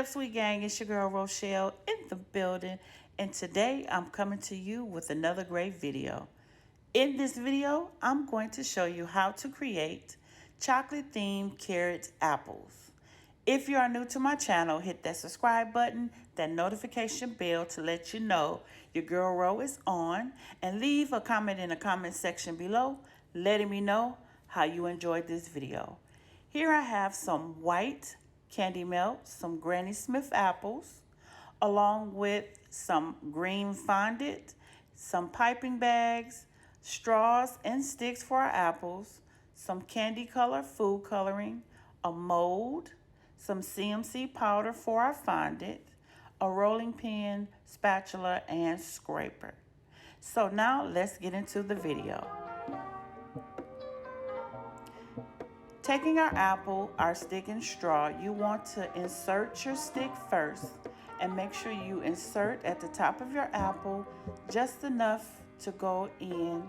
up, sweet gang? It's your girl Rochelle in the building, and today I'm coming to you with another great video. In this video, I'm going to show you how to create chocolate themed carrot apples. If you are new to my channel, hit that subscribe button, that notification bell to let you know your girl Ro is on, and leave a comment in the comment section below letting me know how you enjoyed this video. Here I have some white candy melt, some Granny Smith apples, along with some green fondant, some piping bags, straws and sticks for our apples, some candy color food coloring, a mold, some CMC powder for our fondant, a rolling pin, spatula, and scraper. So now let's get into the video. Taking our apple, our stick, and straw, you want to insert your stick first and make sure you insert at the top of your apple just enough to go in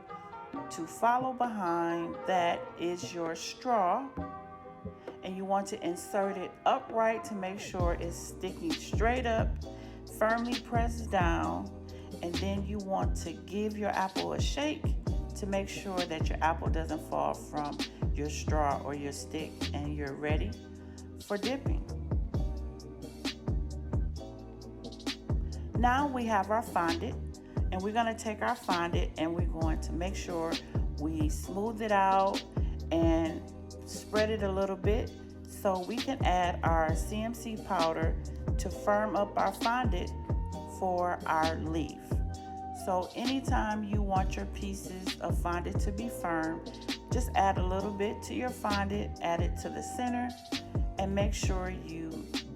to follow behind. That is your straw, and you want to insert it upright to make sure it's sticking straight up, firmly pressed down, and then you want to give your apple a shake to make sure that your apple doesn't fall from your straw or your stick, and you're ready for dipping. Now we have our fondant, and we're going to take our fondant and we're going to make sure we smooth it out and spread it a little bit so we can add our CMC powder to firm up our fondant for our leaf. So anytime you want your pieces of fondant to be firm, just add a little bit to your fondant, add it to the center, and make sure you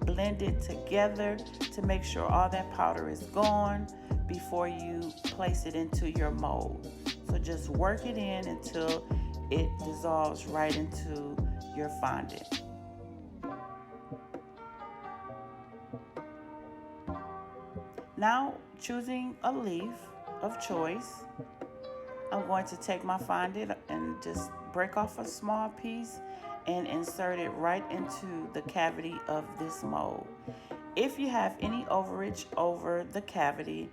blend it together to make sure all that powder is gone before you place it into your mold. So just work it in until it dissolves right into your fondant. Now, choosing a leaf of choice, I'm going to take my fondant and just break off a small piece and insert it right into the cavity of this mold. If you have any overage over the cavity,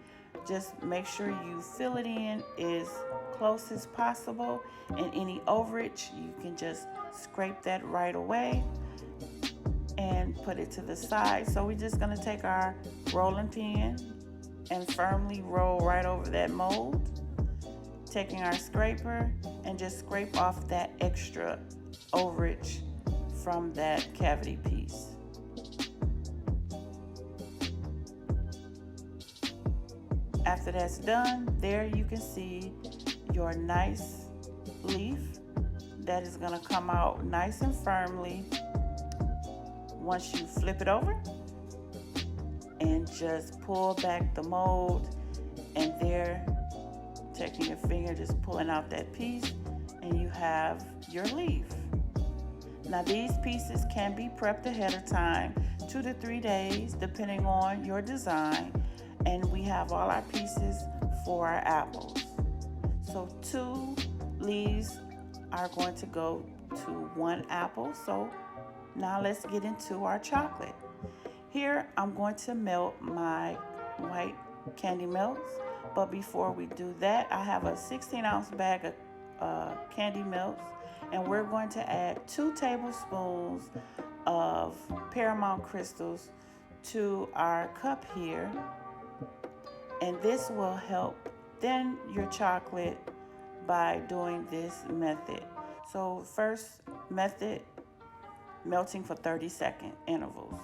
just make sure you fill it in as close as possible, and any overage you can just scrape that right away and put it to the side. So we're just going to take our rolling pin and firmly roll right over that mold, taking our scraper and just scrape off that extra overage from that cavity piece. After that's done, there you can see your nice leaf that is going to come out nice and firmly once you flip it over and just pull back the mold, and there, taking your finger, just pulling out that piece, and you have your leaf. Now these pieces can be prepped ahead of time, 2 to 3 days, depending on your design, and we have all our pieces for our apples. So 2 leaves are going to go to 1 apple. So now let's get into our chocolate. Here I'm going to melt my white candy melts, but before we do that, I have a 16-ounce bag of candy melts, and we're going to add 2 tablespoons of Paramount crystals to our cup here, and this will help thin your chocolate by doing this method. So first method, melting for 30-second intervals.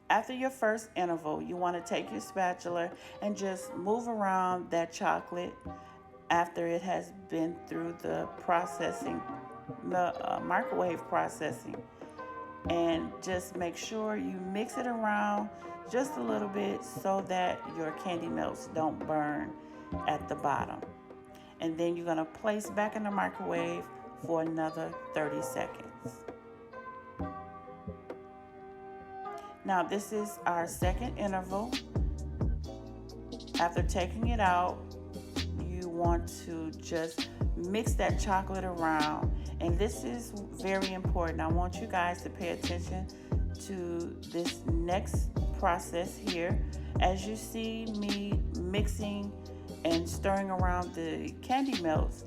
After your first interval, you want to take your spatula and just move around that chocolate after it has been through the processing, the microwave processing, and just make sure you mix it around just a little bit so that your candy melts don't burn at the bottom. And then you're going to place back in the microwave for another 30 seconds. Now this is our second interval. After taking it out, you want to just mix that chocolate around, and this is very important. I want you guys to pay attention to this next process here. As you see me mixing and stirring around the candy melts,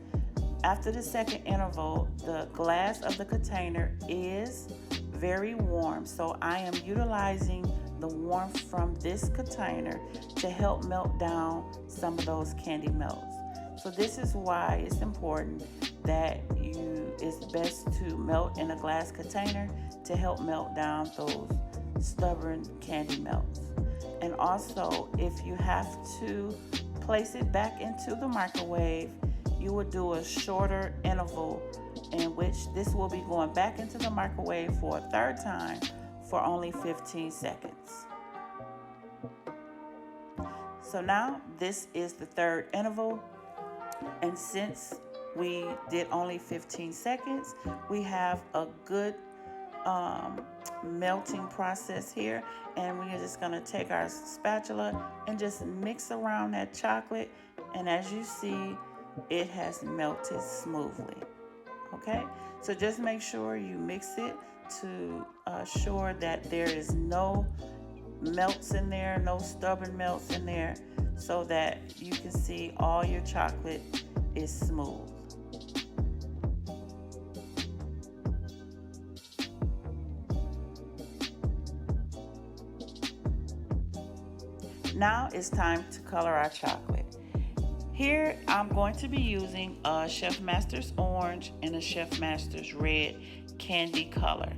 after the second interval, the glass of the container is very warm, so I am utilizing the warmth from this container to help melt down some of those candy melts. So this is why it's important that it's best to melt in a glass container to help melt down those stubborn candy melts. And also, if you have to place it back into the microwave, you will do a shorter interval in which this will be going back into the microwave for a third time for only 15 seconds. So now this is the third interval, and since we did only 15 seconds, we have a good melting process here, and we're just going to take our spatula and just mix around that chocolate, and as you see, it has melted smoothly. Okay, so just make sure you mix it to assure that there is no melts in there, no stubborn melts in there, so that you can see all your chocolate is smooth. Now it's time to color our chocolate. Here I'm going to be using a CHEFMASTERS orange and a CHEFMASTERS red candy color.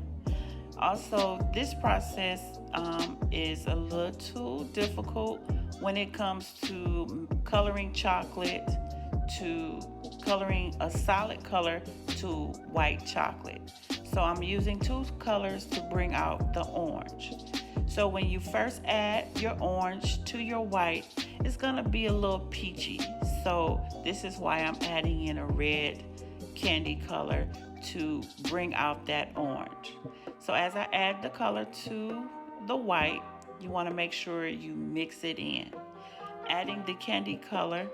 Also, this process is a little too difficult when it comes to coloring chocolate, to coloring a solid color to white chocolate. So I'm using two colors to bring out the orange. So when you first add your orange to your white, it's gonna be a little peachy. So this is why I'm adding in a red candy color to bring out that orange. So as I add the color to the white, you want to make sure you mix it in. Adding the candy color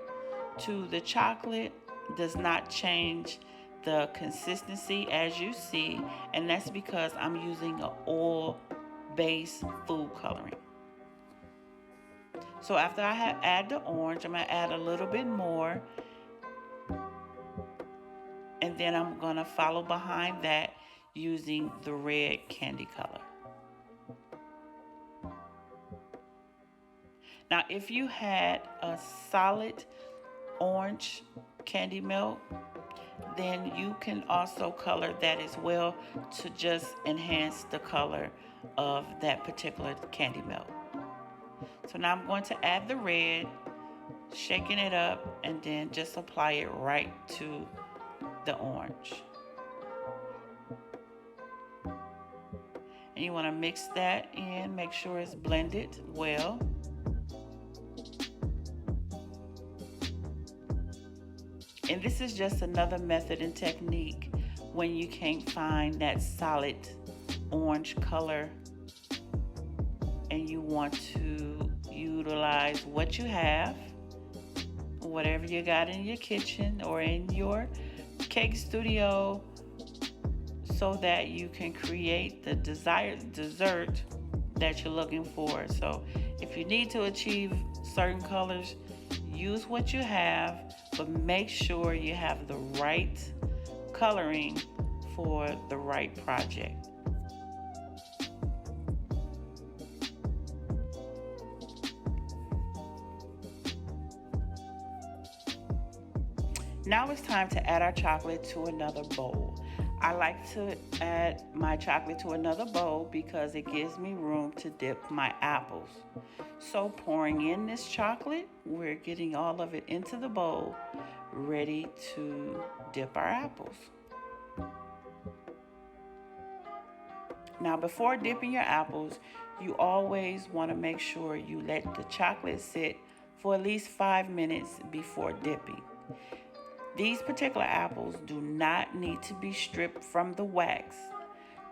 to the chocolate does not change the consistency as you see, and that's because I'm using an oil-based food coloring. So after I have added the orange, I'm going to add a little bit more, and then I'm going to follow behind that using the red candy color. Now, if you had a solid orange candy melt, then you can also color that as well to just enhance the color of that particular candy melt. So now I'm going to add the red, shaking it up, and then just apply it right to the orange. And you want to mix that in, make sure it's blended well. And this is just another method and technique when you can't find that solid orange color and you want to utilize what you have, whatever you got in your kitchen or in your cake studio, so that you can create the desired dessert that you're looking for. So if you need to achieve certain colors, use what you have, but make sure you have the right coloring for the right project. Now it's time to add our chocolate to another bowl. I like to add my chocolate to another bowl because it gives me room to dip my apples. So pouring in this chocolate, we're getting all of it into the bowl, ready to dip our apples. Now before dipping your apples, you always want to make sure you let the chocolate sit for at least 5 minutes before dipping. These particular apples do not need to be stripped from the wax,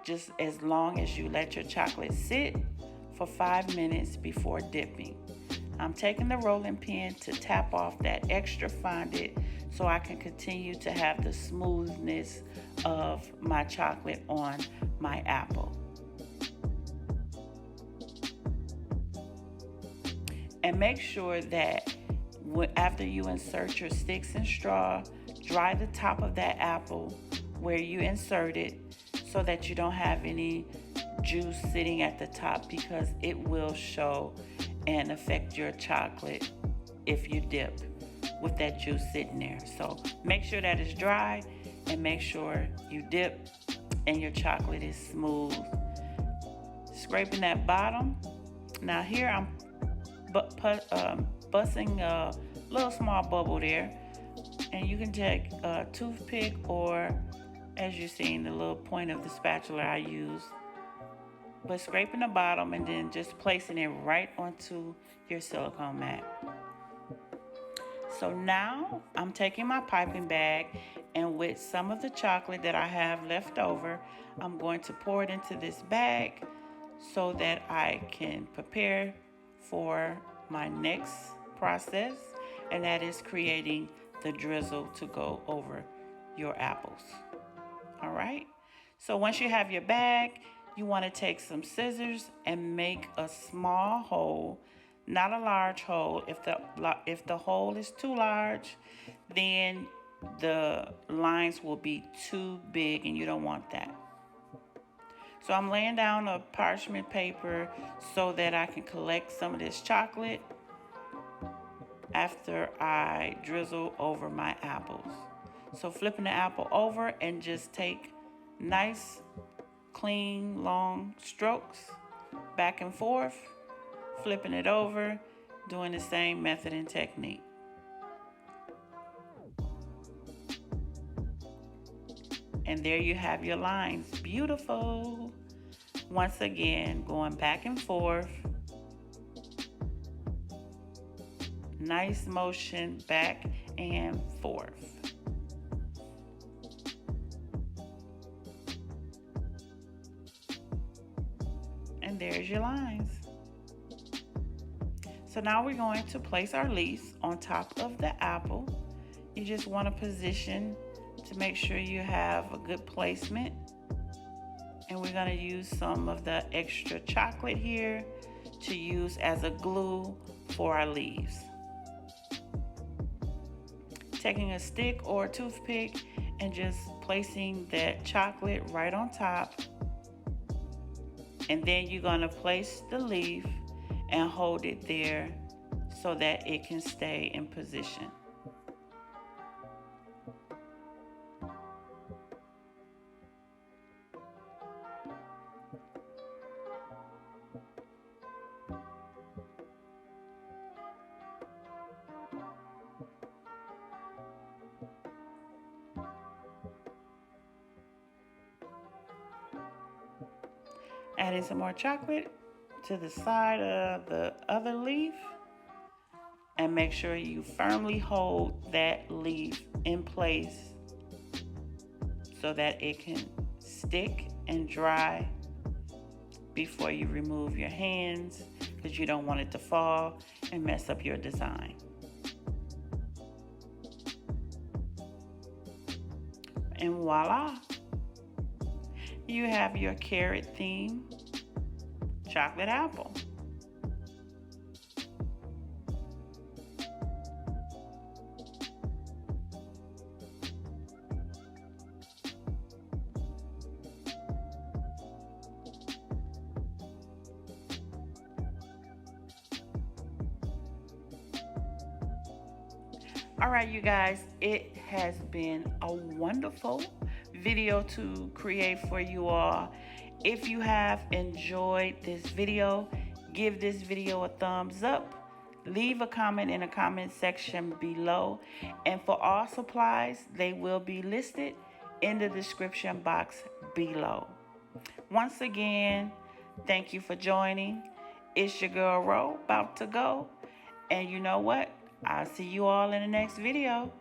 just as long as you let your chocolate sit for 5 minutes before dipping. I'm taking the rolling pin to tap off that extra fondant so I can continue to have the smoothness of my chocolate on my apple. And make sure that after you insert your sticks and straw, dry the top of that apple where you insert it so that you don't have any juice sitting at the top, because it will show and affect your chocolate if you dip with that juice sitting there. So make sure that it's dry, and make sure you dip and your chocolate is smooth. Scraping that bottom. Now here I'm busting a little small bubble there, and you can take a toothpick, or as you've seen, the little point of the spatula I use. But scraping the bottom and then just placing it right onto your silicone mat. So now I'm taking my piping bag, and with some of the chocolate that I have left over, I'm going to pour it into this bag so that I can prepare for my next process, and that is creating the drizzle to go over your apples. All right, so once you have your bag, you want to take some scissors and make a small hole, not a large hole. If the hole is too large, then the lines will be too big, and you don't want that. So I'm laying down a parchment paper so that I can collect some of this chocolate after I drizzle over my apples. So flipping the apple over, and just take nice, clean, long strokes back and forth, flipping it over, doing the same method and technique. And there you have your lines. Beautiful. Once again, going back and forth. Nice motion back and forth. And there's your lines. So now we're going to place our leaves on top of the apple. You just want to position to make sure you have a good placement. And we're going to use some of the extra chocolate here to use as a glue for our leaves. Taking a stick or a toothpick and just placing that chocolate right on top. And then you're going to place the leaf and hold it there so that it can stay in position. Adding some more chocolate to the side of the other leaf, and make sure you firmly hold that leaf in place so that it can stick and dry before you remove your hands, because you don't want it to fall and mess up your design. And voila, you have your carrot theme chocolate apple. All right, you guys, it has been a wonderful video to create for you all. If you have enjoyed this video, give this video a thumbs up. Leave a comment in the comment section below. And for all supplies, they will be listed in the description box below. Once again, thank you for joining. It's your girl Ro, about to go. And you know what? I'll see you all in the next video.